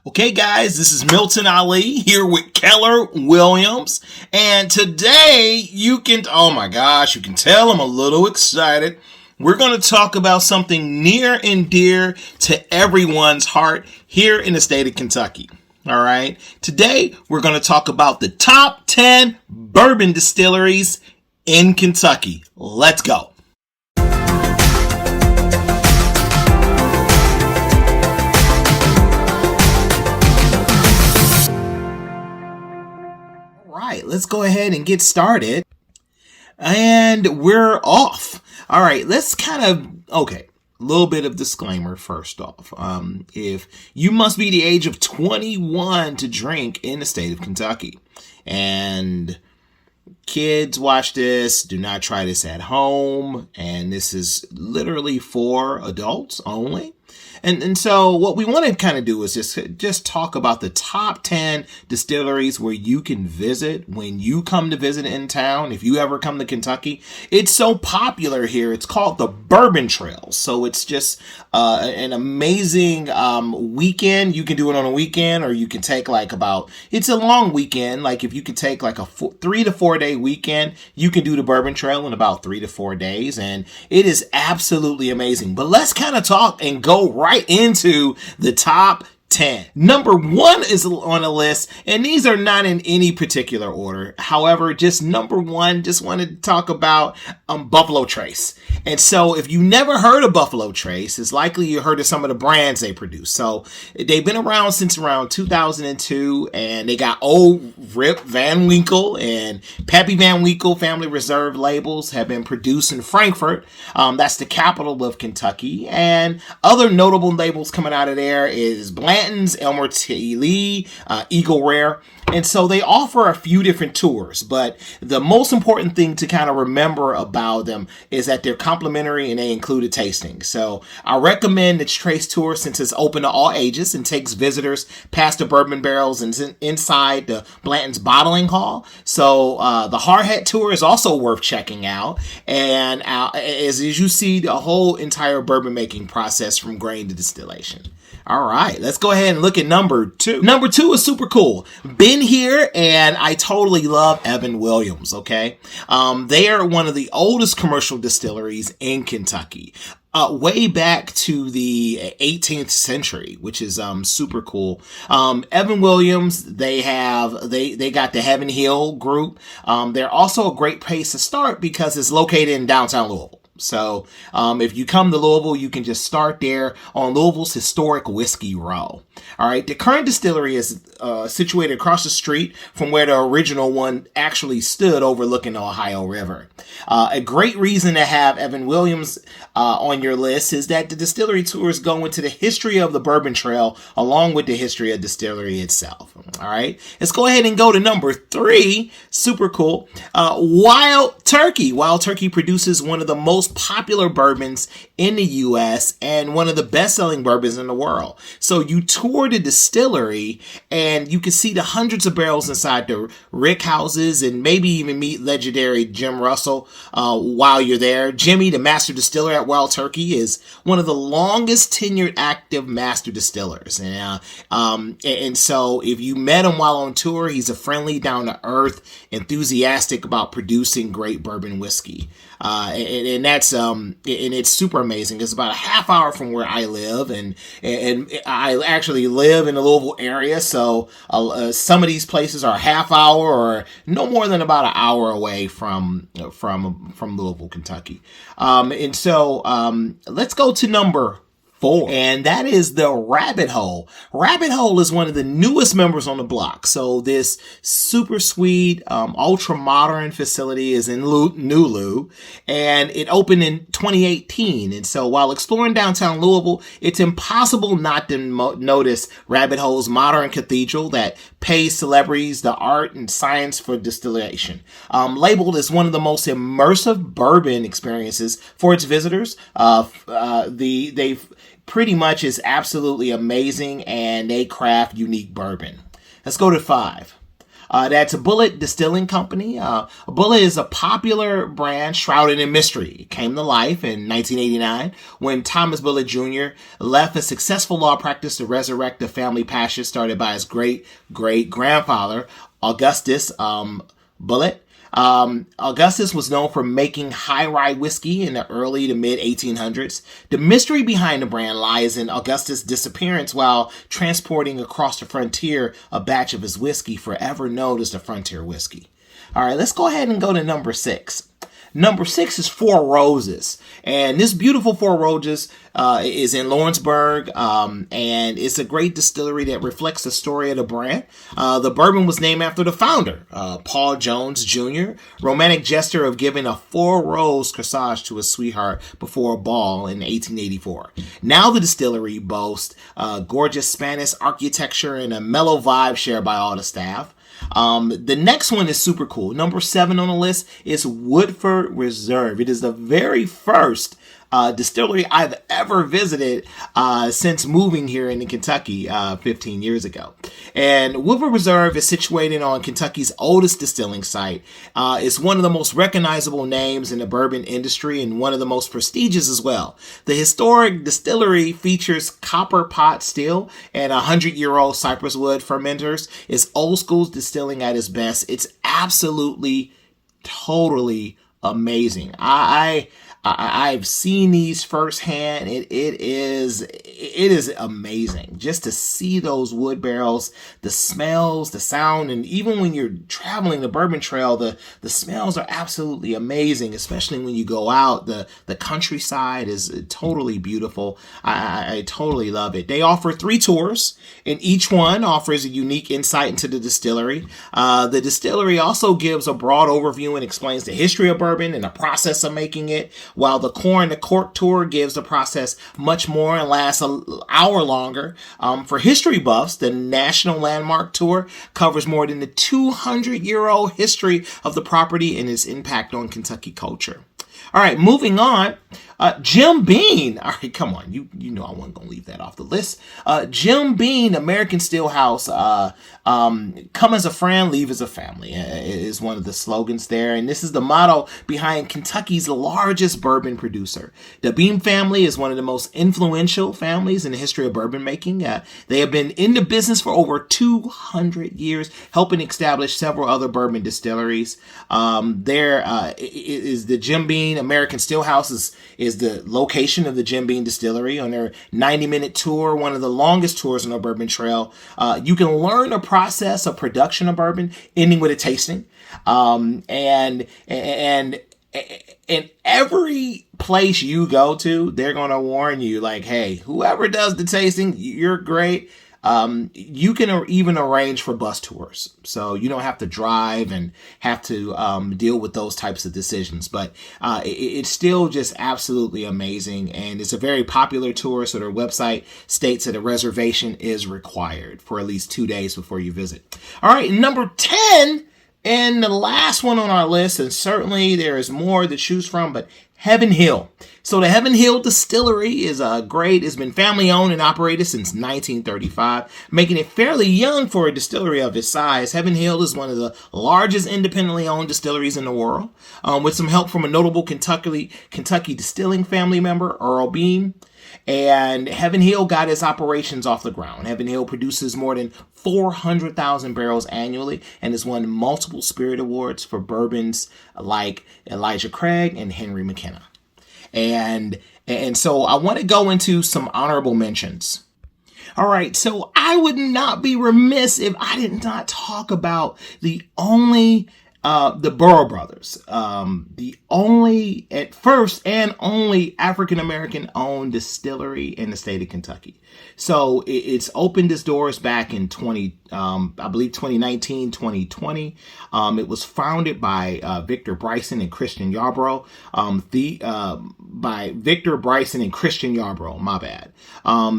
Okay, guys, this is Milton Ali here with Keller Williams. And today you can tell I'm a little excited. We're going to talk about something near and dear to everyone's heart here in the state of Kentucky. All right. Today we're going to talk about the top 10 bourbon distilleries in Kentucky. Let's go. Right, let's go ahead and get started. And we're off. All right, let's a little bit of disclaimer first off. If you must be the age of 21 to drink in the state of Kentucky. And kids, watch this. Do not try this at home. And this is literally for adults only. And so what we want to kind of do is just talk about the top 10 distilleries where you can visit when you come to visit in town. If you ever come to Kentucky, it's so popular here. It's called the Bourbon Trail. So it's just an amazing weekend. You can do it on a weekend, or you can take it's a long weekend. Like if you could take like a 3 to 4 day weekend, you can do the Bourbon Trail in about 3 to 4 days. And it is absolutely amazing. But let's kind of talk and go right into the top 10. Number 1 is on the list, and these are not in any particular order. However, just number 1, just wanted to talk about Buffalo Trace. And so if you never heard of Buffalo Trace, it's likely you heard of some of the brands they produce. So they've been around since around 2002, and they got Old Rip Van Winkle and Pappy Van Winkle Family Reserve labels have been produced in Frankfort. That's the capital of Kentucky. And other notable labels coming out of there is Blanton's, Elmer T. Lee, Eagle Rare. And so they offer a few different tours, but the most important thing to kind of remember about them is that they're complimentary and they include a tasting. So I recommend the Trace Tour since it's open to all ages and takes visitors past the bourbon barrels and inside the Blanton's bottling hall. So the Hard Hat Tour is also worth checking out. And as you see the whole entire bourbon making process from grain to distillation. All right, let's go ahead and look at number 2. Number 2 is super cool. Been here, and I totally love Evan Williams, okay? They are one of the oldest commercial distilleries in Kentucky. Way back to the 18th century, which is super cool. Evan Williams, they got the Heaven Hill group. They're also a great place to start because it's located in downtown Louisville. So if you come to Louisville, you can just start there on Louisville's historic Whiskey Row. All right. The current distillery is situated across the street from where the original one actually stood overlooking the Ohio River. A great reason to have Evan Williams on your list is that the distillery tours go into the history of the Bourbon Trail along with the history of distillery itself. All right. Let's go ahead and go to number 3. Super cool. Wild Turkey. Wild Turkey produces one of the most popular bourbons in the U.S. and one of the best-selling bourbons in the world. So you tour the distillery and you can see the hundreds of barrels inside the rick houses and maybe even meet legendary Jim Russell while you're there. Jimmy, the master distiller at Wild Turkey, is one of the longest tenured active master distillers. And so if you met him while on tour, he's a friendly, down-to-earth, enthusiastic about producing great bourbon whiskey. And that's and it's super amazing. It's about a half hour from where I live, and I actually live in the Louisville area. So some of these places are a half hour or no more than about an hour away from Louisville, Kentucky. And so let's go to number 4, and that is the Rabbit Hole. Rabbit Hole is one of the newest members on the block. So this super sweet, ultra modern facility is in Nulu, and it opened in 2018. And so while exploring downtown Louisville, it's impossible not to notice Rabbit Hole's modern cathedral that pays celebrities the art and science for distillation. Labeled as one of the most immersive bourbon experiences for its visitors. They've pretty much is absolutely amazing, and they craft unique bourbon. Let's go to 5. That's a Bullet Distilling Company. Bullet is a popular brand shrouded in mystery. It came to life in 1989 when Thomas Bullet Jr. left a successful law practice to resurrect the family passion started by his great-great-grandfather, Augustus Bullet. Augustus was known for making high rye whiskey in the early to mid 1800s. The mystery behind the brand lies in Augustus' disappearance while transporting across the frontier a batch of his whiskey, forever known as the Frontier Whiskey. All right, let's go ahead and go to number 6. Number 6 is Four Roses. And this beautiful Four Roses is in Lawrenceburg, and it's a great distillery that reflects the story of the brand. The bourbon was named after the founder, Paul Jones Jr., romantic gesture of giving a 4-rose corsage to his sweetheart before a ball in 1884. Now the distillery boasts gorgeous Spanish architecture and a mellow vibe shared by all the staff. The next one is super cool. Number 7 on the list is Woodford Reserve. It is the very first distillery I've ever visited since moving here into Kentucky 15 years ago. And Woodford Reserve is situated on Kentucky's oldest distilling site. It's one of the most recognizable names in the bourbon industry and one of the most prestigious as well. The historic distillery features copper pot still and 100-year-old cypress wood fermenters. It's old school distilling at its best. It's absolutely, totally amazing. I've seen these firsthand. It is amazing just to see those wood barrels, the smells, the sound, and even when you're traveling the Bourbon Trail, the smells are absolutely amazing, especially when you go out. The countryside is totally beautiful. I totally love it. They offer 3 tours, and each one offers a unique insight into the distillery. The distillery also gives a broad overview and explains the history of bourbon and the process of making it, while the Core and the Cork tour gives the process much more and lasts an hour longer. For history buffs, the National Landmark Tour covers more than the 200-year-old history of the property and its impact on Kentucky culture. All right, moving on. Jim Beam. All right, come on. You know I wasn't going to leave that off the list. Jim Beam, American Stillhouse. Come as a friend, leave as a family is one of the slogans there. And this is the motto behind Kentucky's largest bourbon producer. The Beam family is one of the most influential families in the history of bourbon making. They have been in the business for over 200 years, helping establish several other bourbon distilleries. There is the Jim Beam American Stillhouse is the location of the Jim Beam Distillery. On their 90-minute tour, one of the longest tours on the Bourbon Trail, you can learn the process of production of bourbon, ending with a tasting. And every place you go to, they're going to warn you, like, hey, whoever does the tasting, you're great. You can even arrange for bus tours, so you don't have to drive and have to deal with those types of decisions. But it's still just absolutely amazing, and it's a very popular tour. So their website states that a reservation is required for at least 2 days before you visit. All right, number 10, and the last one on our list, and certainly there is more to choose from, but Heaven Hill. So the Heaven Hill Distillery is great. It's been family owned and operated since 1935, making it fairly young for a distillery of its size. Heaven Hill is one of the largest independently owned distilleries in the world, with some help from a notable Kentucky distilling family member, Earl Beam. And Heaven Hill got its operations off the ground. Heaven Hill produces more than 400,000 barrels annually and has won multiple Spirit Awards for bourbons like Elijah Craig and Henry McKenna. And so I want to go into some honorable mentions. All right, so I would not be remiss if I did not talk about the Burrow Brothers, the only, at first and only African-American owned distillery in the state of Kentucky. So it's opened its doors back in 2019, 2020. It was founded by Victor Bryson and Christian Yarbrough. By Victor Bryson and Christian Yarbrough, my bad.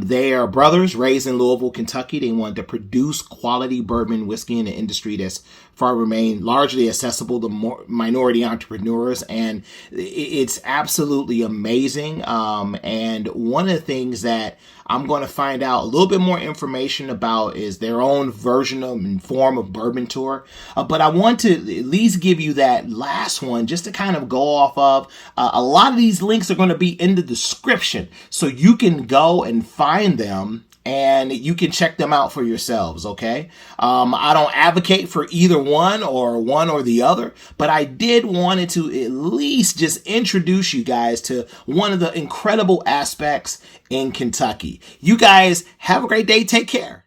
They are brothers raised in Louisville, Kentucky. They wanted to produce quality bourbon whiskey in an industry that's far remained largely a accessible to more minority entrepreneurs, and it's absolutely amazing. And one of the things that I'm going to find out a little bit more information about is their own version of and form of bourbon tour. But I want to at least give you that last one just to kind of go off of. A lot of these links are going to be in the description, so you can go and find them and you can check them out for yourselves, okay? I don't advocate for either one or the other, but I did wanted to at least just introduce you guys to one of the incredible aspects in Kentucky. You guys have a great day. Take care.